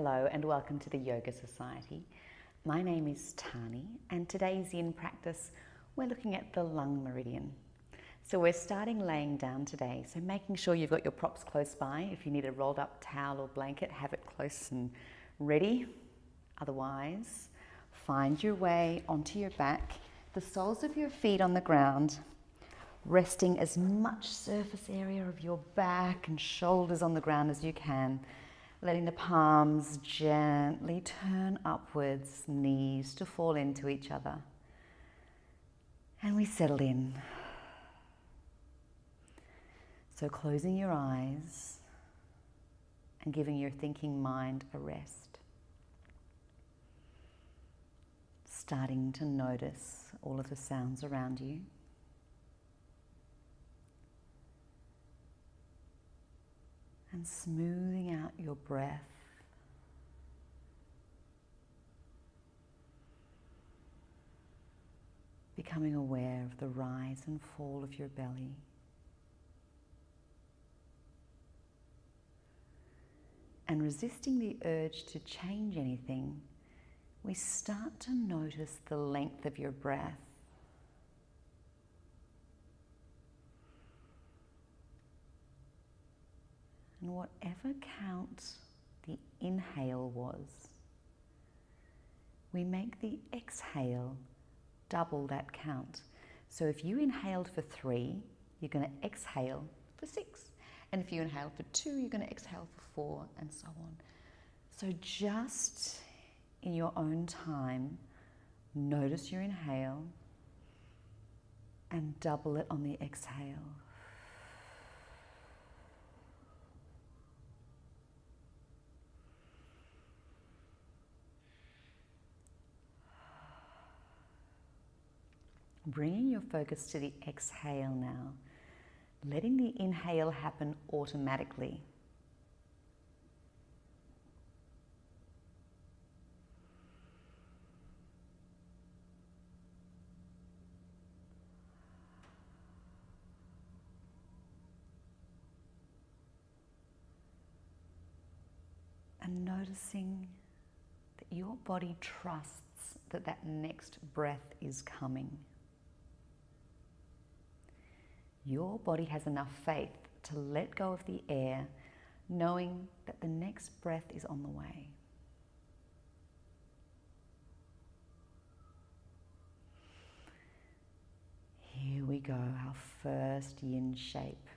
Hello and welcome to the Yoga Society. My name is Tahnee and today's YIN practice we're looking at the lung meridian. So we're starting laying down today, so making sure you've got your props close by. If you need a rolled up towel or blanket, have it close and ready. Otherwise, find your way onto your back, the soles of your feet on the ground, resting as much surface area of your back and shoulders on the ground as you can. Letting the palms gently turn upwards, knees to fall into each other. And we settle in. So closing your eyes and giving your thinking mind a rest. Starting to notice all of the sounds around you. And smoothing out your breath. Becoming aware of the rise and fall of your belly. And resisting the urge to change anything, we start to notice the length of your breath. And whatever count the inhale was, we make the exhale double that count. So if you inhaled for 3, you're going to exhale for 6. And if you inhale for 2, you're going to exhale for 4, and so on. So just in your own time, notice your inhale and double it on the exhale. Bringing your focus to the exhale now, letting the inhale happen automatically. And noticing that your body trusts that that next breath is coming. Your body has enough faith to let go of the air, knowing that the next breath is on the way. Here we go, our first yin shape.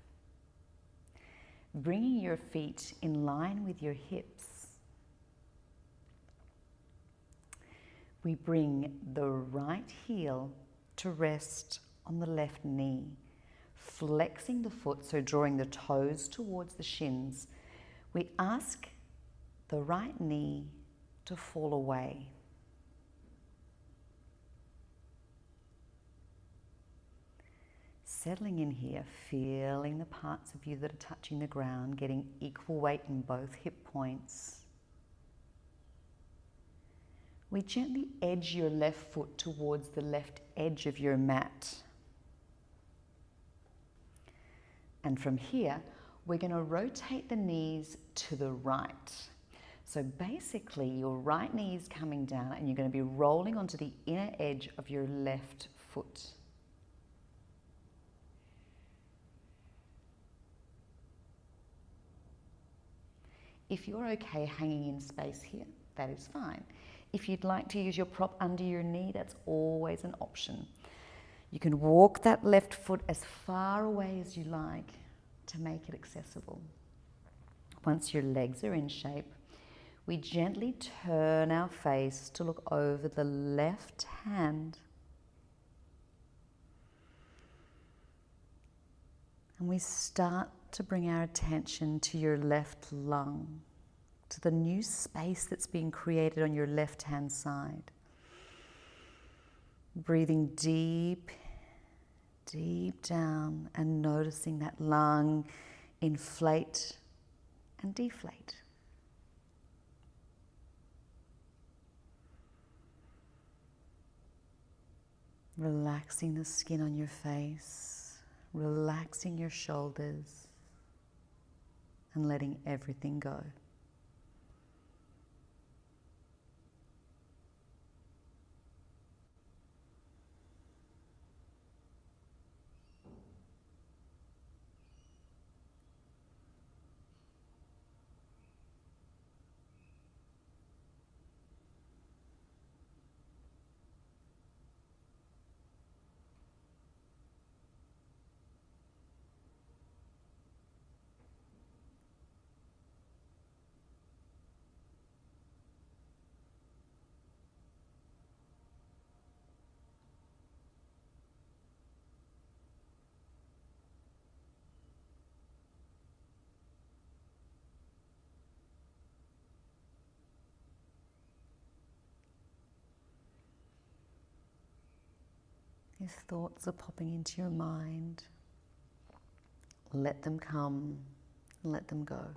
Bringing your feet in line with your hips. We bring the right heel to rest on the left knee. Flexing the foot, so drawing the toes towards the shins. We ask the right knee to fall away. Settling in here, feeling the parts of you that are touching the ground, getting equal weight in both hip points. We gently edge your left foot towards the left edge of your mat. And from here, we're going to rotate the knees to the right. So basically, your right knee is coming down and you're going to be rolling onto the inner edge of your left foot. If you're okay hanging in space here, that is fine. If you'd like to use your prop under your knee, that's always an option. You can walk that left foot as far away as you like to make it accessible. Once your legs are in shape, we gently turn our face to look over the left hand. And we start to bring our attention to your left lung, to the new space that's being created on your left-hand side. Breathing deep, deep down and noticing that lung inflate and deflate. Relaxing the skin on your face, relaxing your shoulders, and letting everything go. If thoughts are popping into your mind, let them come and let them go.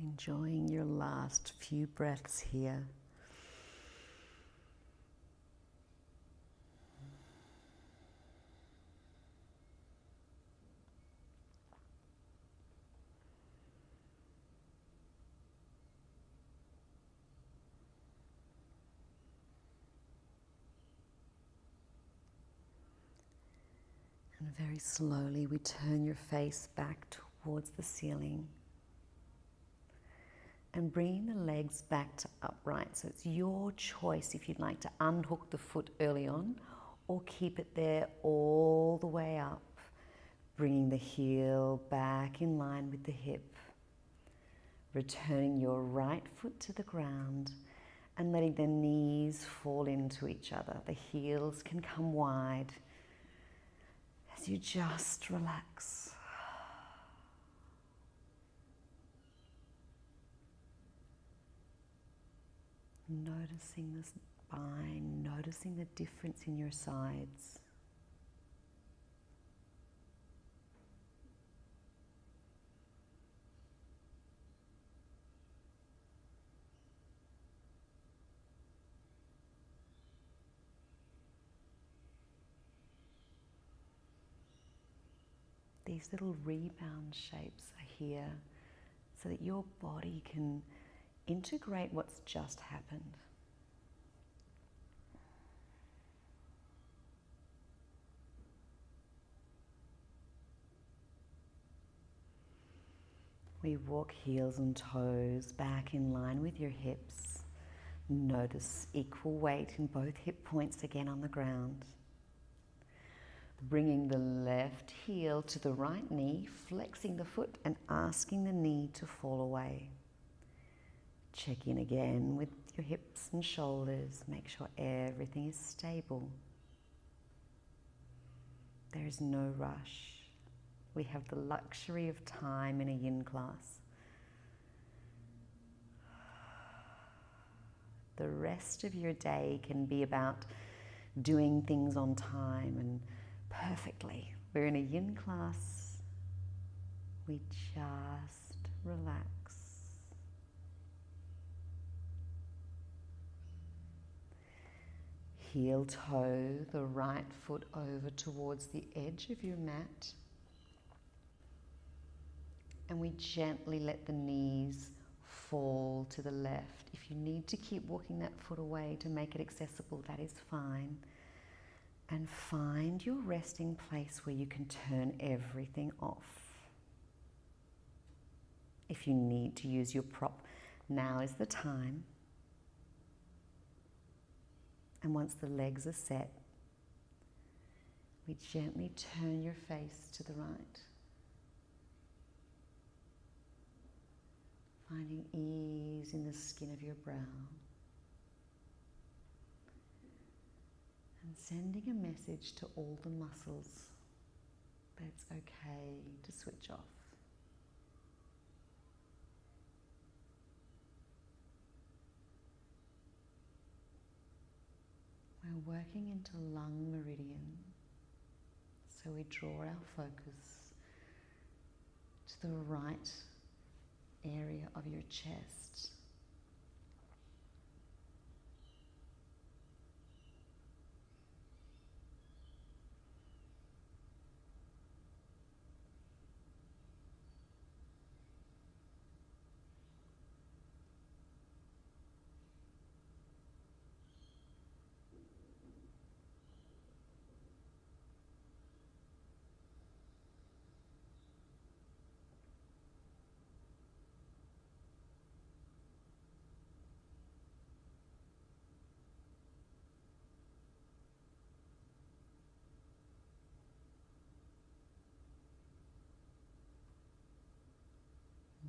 Enjoying your last few breaths here. And very slowly we turn your face back towards the ceiling. And bringing the legs back to upright. So it's your choice if you'd like to unhook the foot early on or keep it there all the way up. Bringing the heel back in line with the hip. Returning your right foot to the ground and letting the knees fall into each other. The heels can come wide as you just relax. Noticing the spine, noticing the difference in your sides. These little rebound shapes are here so that your body can integrate what's just happened. We walk heels and toes back in line with your hips. Notice equal weight in both hip points again on the ground. Bringing the left heel to the right knee, flexing the foot and asking the knee to fall away. Check in again with your hips and shoulders. Make sure everything is stable. There is no rush. We have the luxury of time in a yin class. The rest of your day can be about doing things on time and perfectly. We're in a yin class. We just relax. Heel toe the right foot over towards the edge of your mat. And we gently let the knees fall to the left. If you need to keep walking that foot away to make it accessible, that is fine. And find your resting place where you can turn everything off. If you need to use your prop, now is the time. And once the legs are set, we gently turn your face to the right. Finding ease in the skin of your brow. And sending a message to all the muscles that it's okay to switch off. We're working into lung meridian, so we draw our focus to the right area of your chest.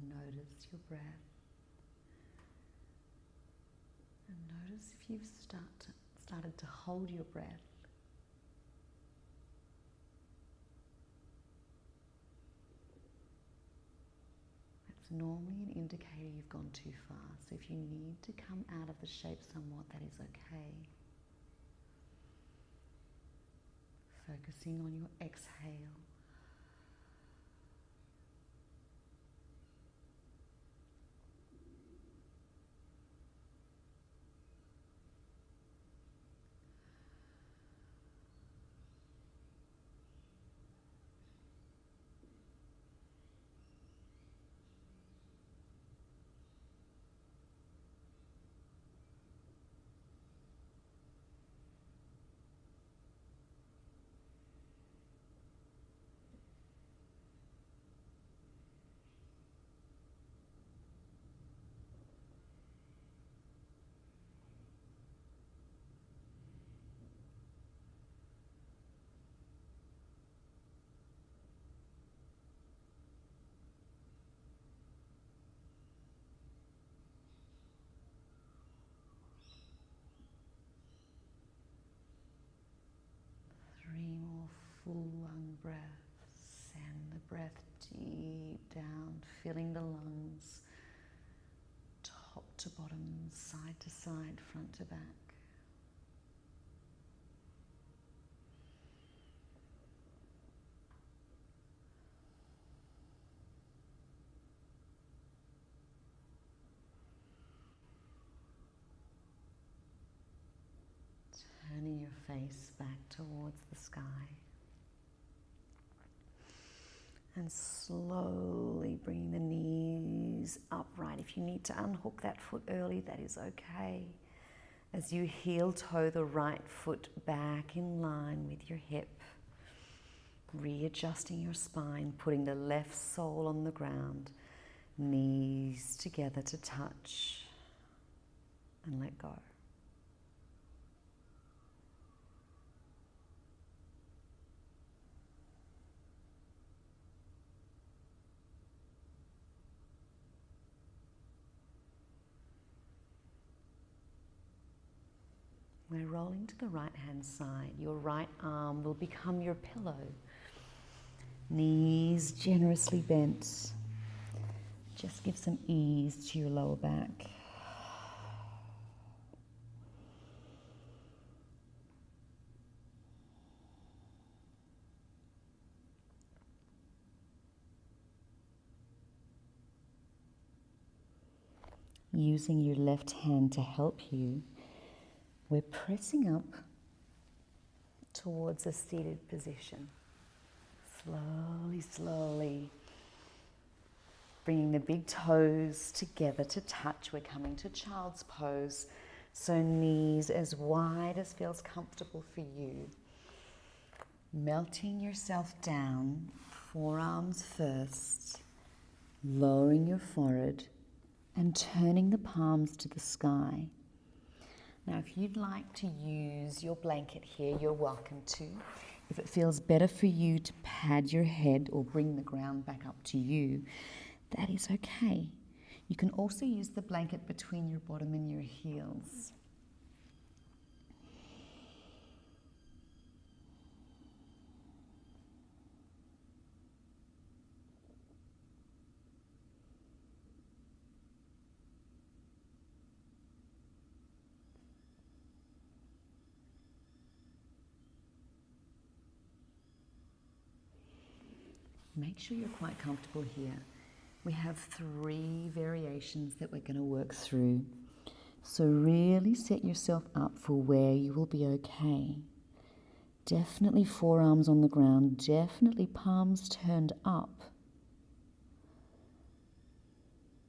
Notice your breath, and notice if you've started to hold your breath. That's normally an indicator you've gone too far, so if you need to come out of the shape somewhat, that is okay. Focusing on your exhale. Three more full lung breaths. Send the breath deep down, filling the lungs, top to bottom, side to side, front to back. Turning your face back towards the sky. And slowly bring the knees upright. If you need to unhook that foot early, that is okay. As you heel toe the right foot back in line with your hip, readjusting your spine, putting the left sole on the ground, knees together to touch, and let go. We're rolling to the right hand side. Your right arm will become your pillow. Knees generously bent. Just give some ease to your lower back. Using your left hand to help you, we're pressing up towards a seated position. Slowly, slowly, bringing the big toes together to touch. We're coming to child's pose. So knees as wide as feels comfortable for you. Melting yourself down, forearms first, lowering your forehead and turning the palms to the sky. Now, if you'd like to use your blanket here, you're welcome to. If it feels better for you to pad your head or bring the ground back up to you, that is okay. You can also use the blanket between your bottom and your heels. Make sure you're quite comfortable here. We have 3 variations that we're going to work through. So really set yourself up for where you will be okay. Definitely forearms on the ground, definitely palms turned up.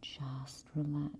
Just relax.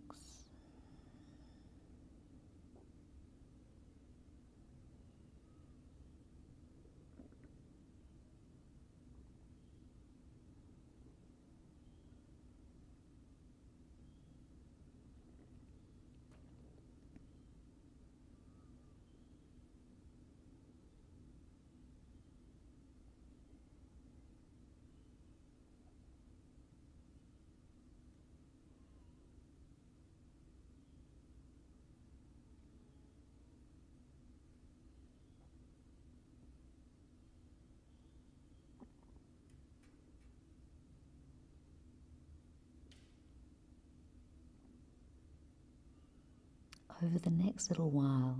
Over the next little while,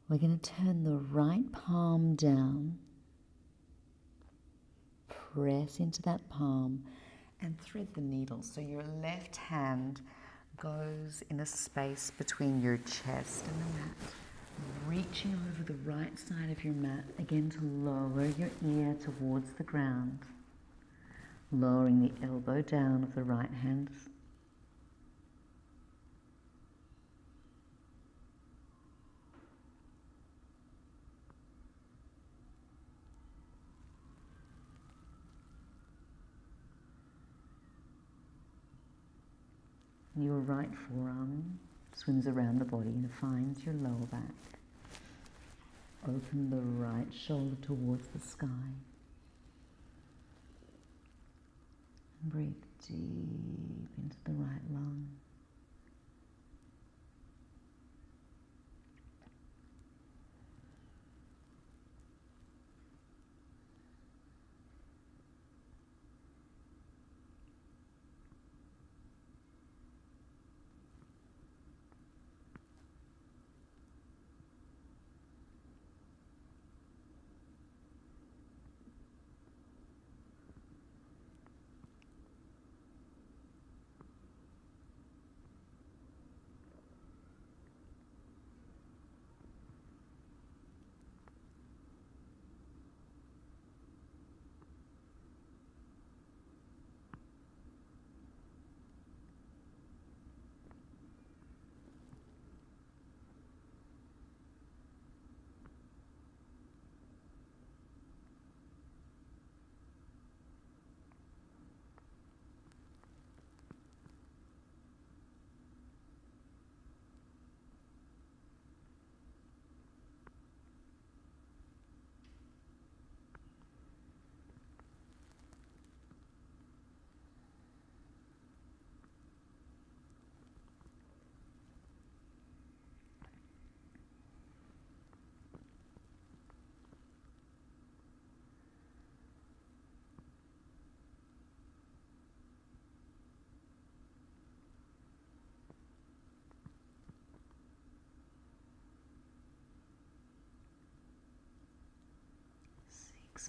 we're going to turn the right palm down, press into that palm, and thread the needle. So your left hand goes in a space between your chest and the mat, reaching over the right side of your mat, again to lower your ear towards the ground, lowering the elbow down of the right hand. Your right forearm swims around the body and finds your lower back. Open the right shoulder towards the sky. And breathe deep into the right lung.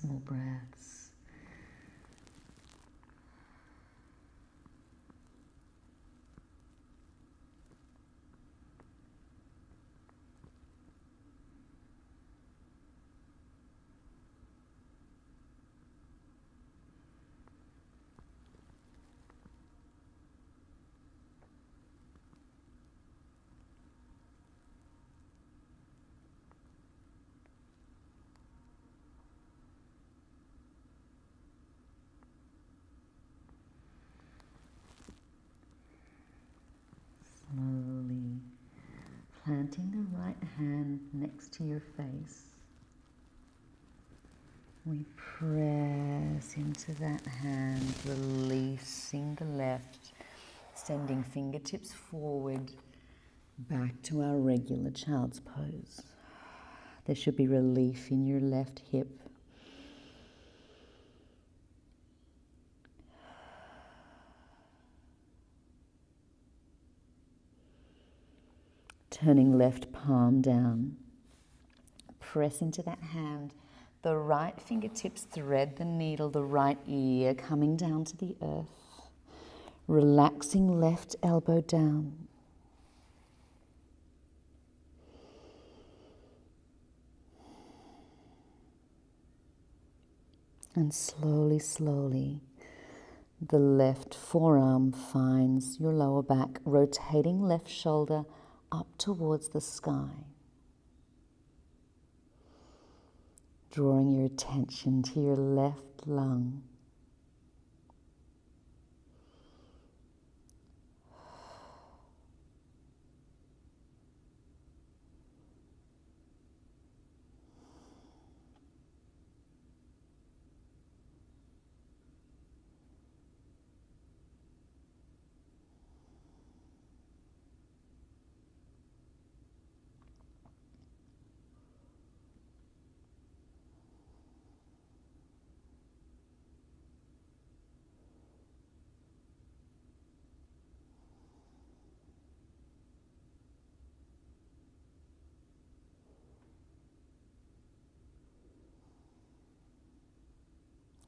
More breaths. Slowly planting the right hand next to your face. We press into that hand, releasing the left, sending fingertips forward, back to our regular child's pose. There should be relief in your left hip. Turning left palm down. Press into that hand, The right fingertips thread the needle, the right ear coming down to the earth. Relaxing left elbow down. And slowly, slowly, the left forearm finds your lower back, rotating left shoulder up towards the sky. Drawing your attention to your left lung.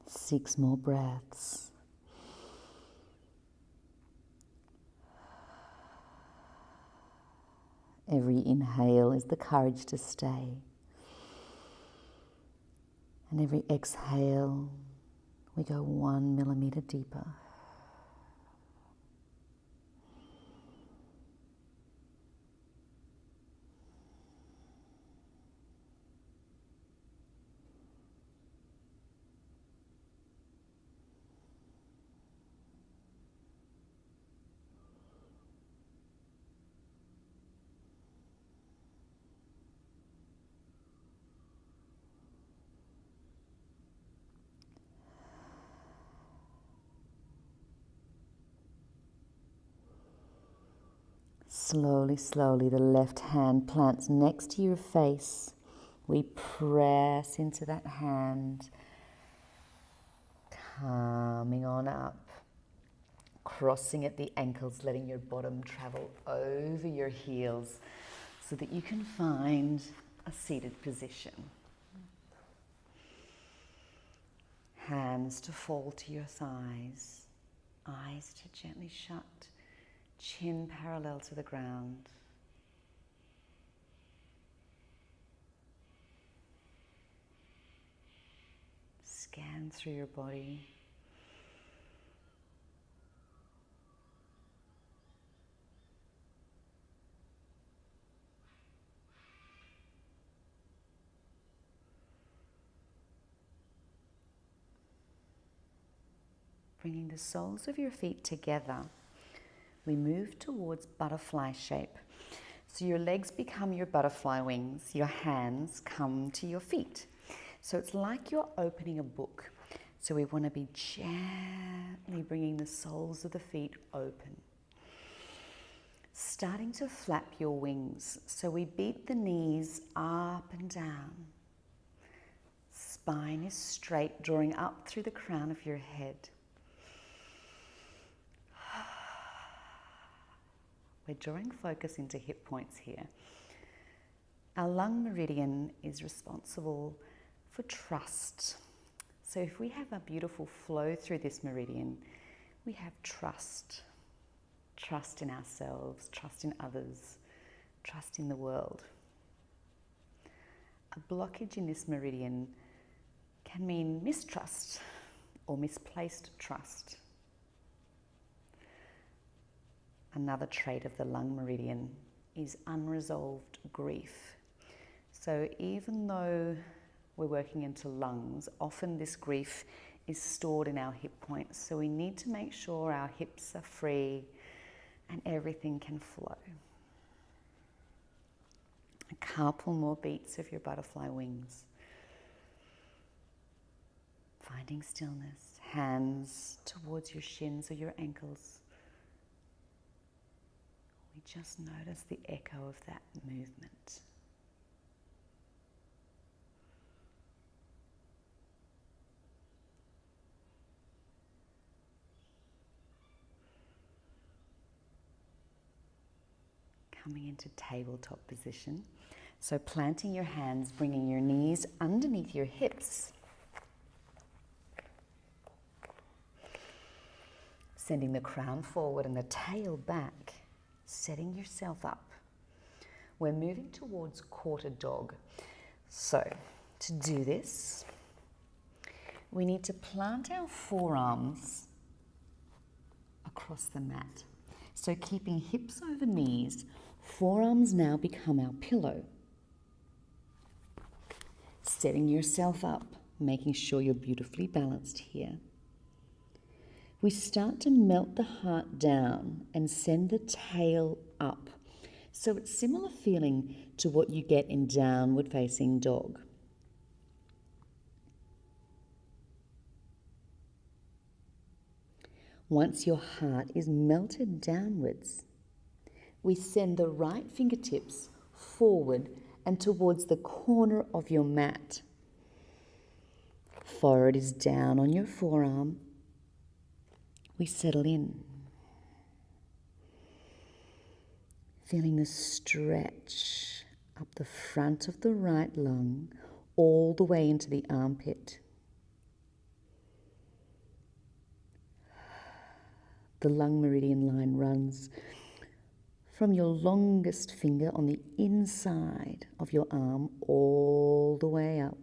Six more breaths. Every inhale is the courage to stay. And every exhale, we go 1 millimeter deeper. Slowly, slowly, the left hand plants next to your face. We press into that hand, coming on up, crossing at the ankles, letting your bottom travel over your heels so that you can find a seated position. Hands to fall to your thighs, eyes to gently shut, chin parallel to the ground. Scan through your body. Bringing the soles of your feet together, we move towards butterfly shape. So your legs become your butterfly wings, your hands come to your feet. So it's like you're opening a book. So we want to be gently bringing the soles of the feet open. Starting to flap your wings. So we beat the knees up and down. Spine is straight, drawing up through the crown of your head. We're drawing focus into hip points here. Our lung meridian is responsible for trust. So if we have a beautiful flow through this meridian, we have trust. Trust in ourselves, trust in others, trust in the world. A blockage in this meridian can mean mistrust or misplaced trust. Another trait of the lung meridian is unresolved grief. So even though we're working into lungs, often this grief is stored in our hip points. So we need to make sure our hips are free and everything can flow. A couple more beats of your butterfly wings. Finding stillness, hands towards your shins or your ankles. We just notice the echo of that movement. Coming into tabletop position. So planting your hands, bringing your knees underneath your hips. Sending the crown forward and the tail back, setting yourself up. We're moving towards quarter dog. So to do this, we need to plant our forearms across the mat. So keeping hips over knees, forearms now become our pillow. Setting yourself up, making sure you're beautifully balanced here. We start to melt the heart down and send the tail up. So it's similar feeling to what you get in downward facing dog. Once your heart is melted downwards, we send the right fingertips forward and towards the corner of your mat. Forehead is down on your forearm. We settle in, feeling the stretch up the front of the right lung, all the way into the armpit. The lung meridian line runs from your longest finger on the inside of your arm all the way up.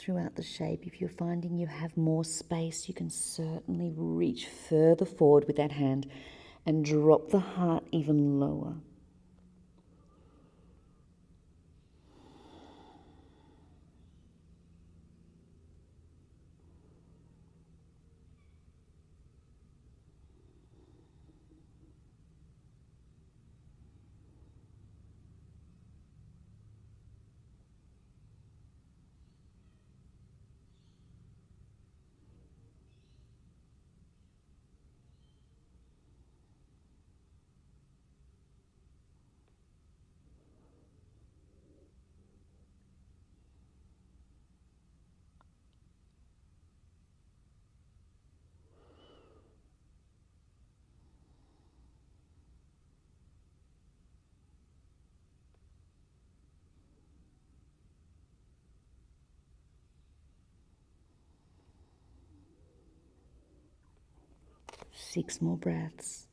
Throughout the shape, if you're finding you have more space, you can certainly reach further forward with that hand and drop the heart even lower. Six more breaths.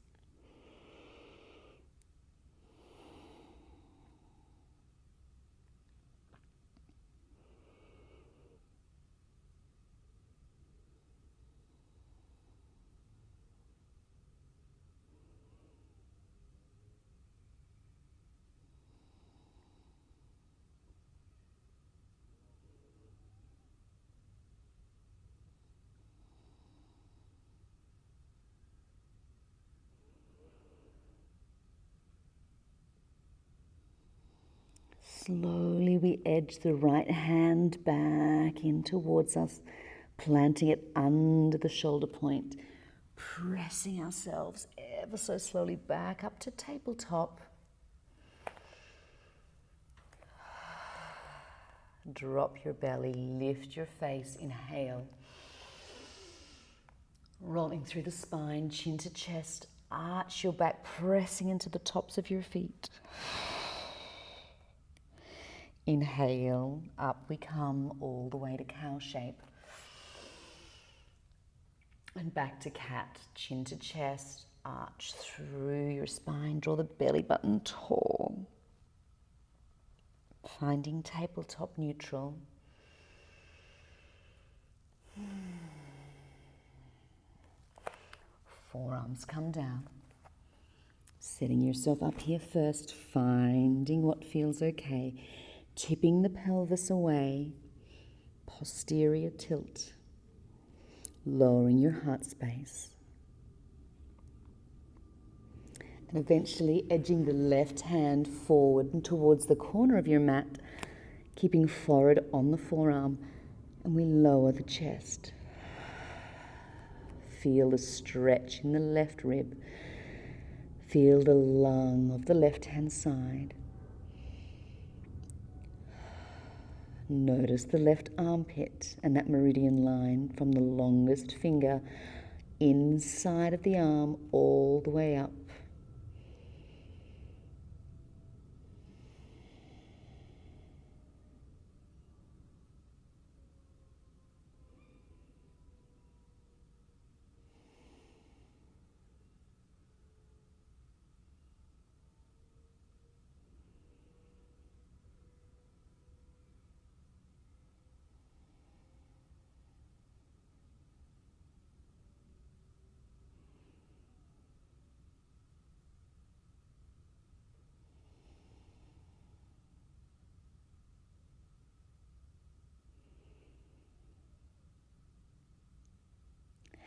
Slowly we edge the right hand back in towards us, planting it under the shoulder point, pressing ourselves ever so slowly back up to tabletop. Drop your belly, lift your face, inhale. Rolling through the spine, chin to chest, arch your back, pressing into the tops of your feet. Inhale, up we come all the way to cow shape. And back to cat, chin to chest, arch through your spine, draw the belly button tall. Finding tabletop neutral. Forearms come down. Setting yourself up here first, finding what feels okay, tipping the pelvis away, posterior tilt, lowering your heart space, and eventually edging the left hand forward and towards the corner of your mat, keeping forehead on the forearm, and we lower the chest. Feel the stretch in the left rib. Feel the lung of the left-hand side. Notice the left armpit and that meridian line from the longest finger inside of the arm all the way up.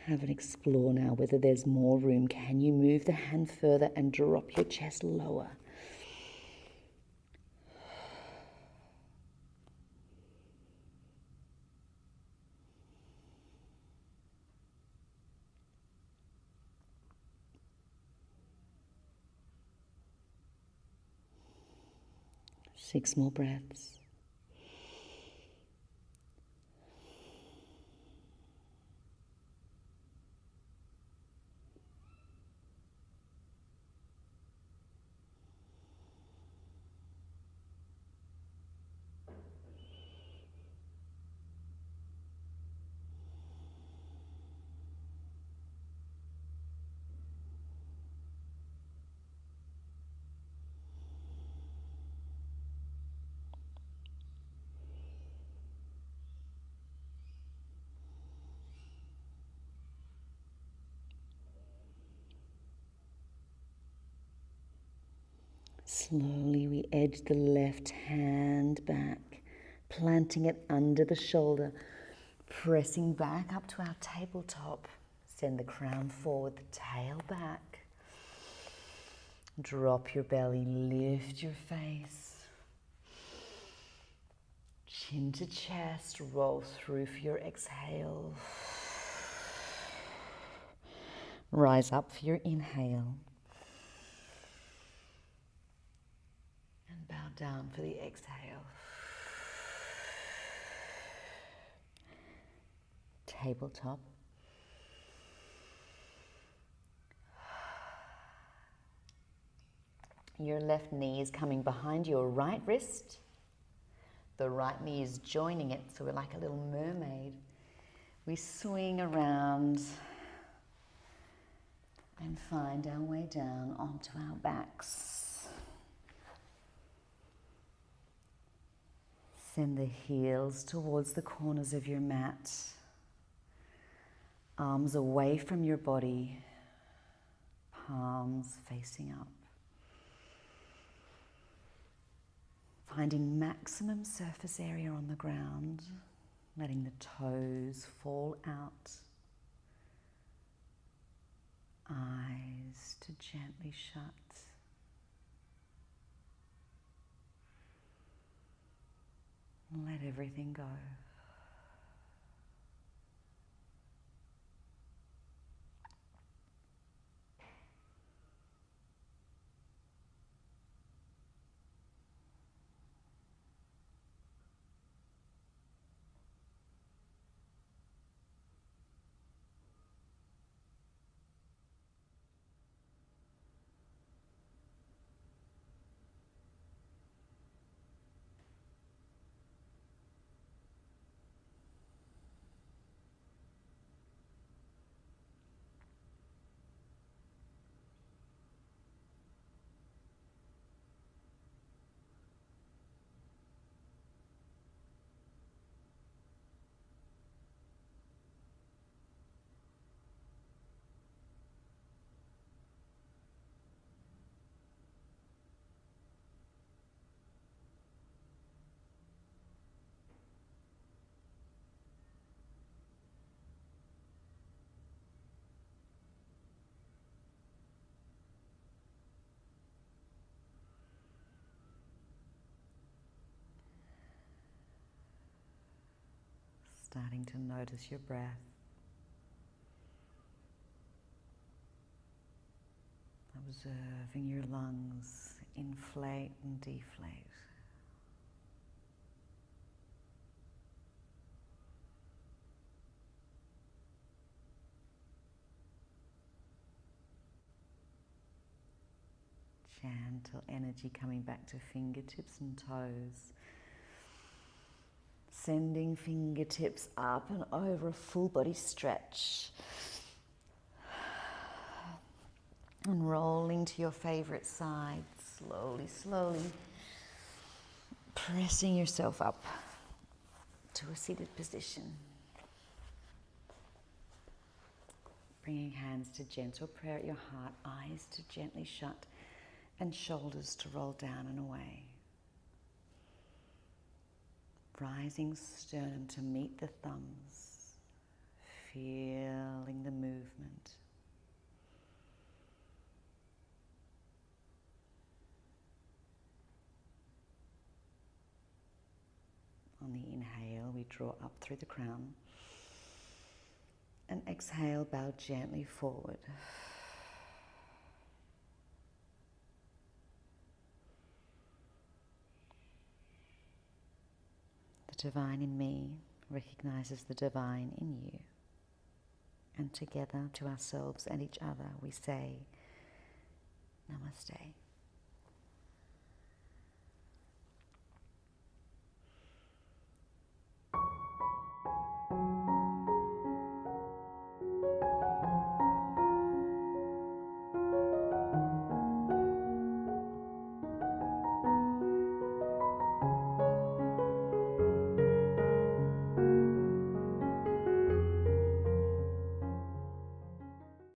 Have an explore now whether there's more room. Can you move the hand further and drop your chest lower? Six more breaths. Slowly we edge the left hand back, planting it under the shoulder, pressing back up to our tabletop. Send the crown forward, the tail back. Drop your belly, lift your face. Chin to chest, roll through for your exhale. Rise up for your inhale. And bow down for the exhale. Tabletop. Your left knee is coming behind your right wrist. The right knee is joining it, so we're like a little mermaid. We swing around and find our way down onto our backs. Send the heels towards the corners of your mat. Arms away from your body, palms facing up. Finding maximum surface area on the ground, letting the toes fall out. Eyes to gently shut. Let everything go. starting to notice your breath. Observing your lungs inflate and deflate. Gentle energy coming back to fingertips and toes. Sending fingertips up and over a full body stretch. And rolling to your favorite side, slowly, slowly. Pressing yourself up to a seated position. Bringing hands to gentle prayer at your heart, eyes to gently shut, and shoulders to roll down and away. Rising sternum to meet the thumbs, feeling the movement. On the inhale, we draw up through the crown. And exhale, bow gently forward. The divine in me recognizes the divine in you. And together, to ourselves and each other, we say, Namaste.